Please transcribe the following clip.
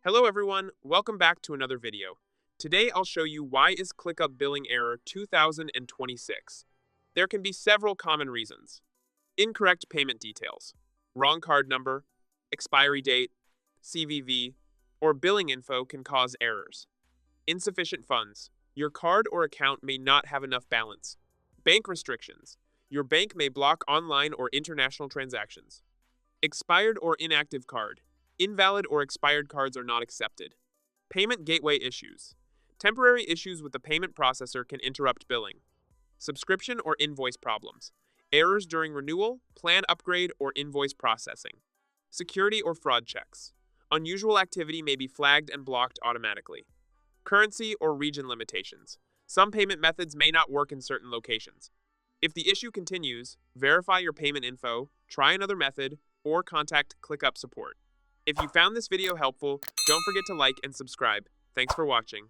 Hello everyone, welcome back to another video. Today I'll show you why is ClickUp billing error 2026. There can be several common reasons. Incorrect payment details, wrong card number, expiry date, CVV, or billing info can cause errors. Insufficient funds, your card or account may not have enough balance. Bank restrictions, your bank may block online or international transactions. Expired or inactive card, invalid or expired cards are not accepted. Payment gateway issues. Temporary issues with the payment processor can interrupt billing. Subscription or invoice problems. Errors during renewal, plan upgrade, or invoice processing. Security or fraud checks. Unusual activity may be flagged and blocked automatically. Currency or region limitations. Some payment methods may not work in certain locations. If the issue continues, verify your payment info, try another method, or contact ClickUp support. If you found this video helpful, don't forget to like and subscribe. Thanks for watching.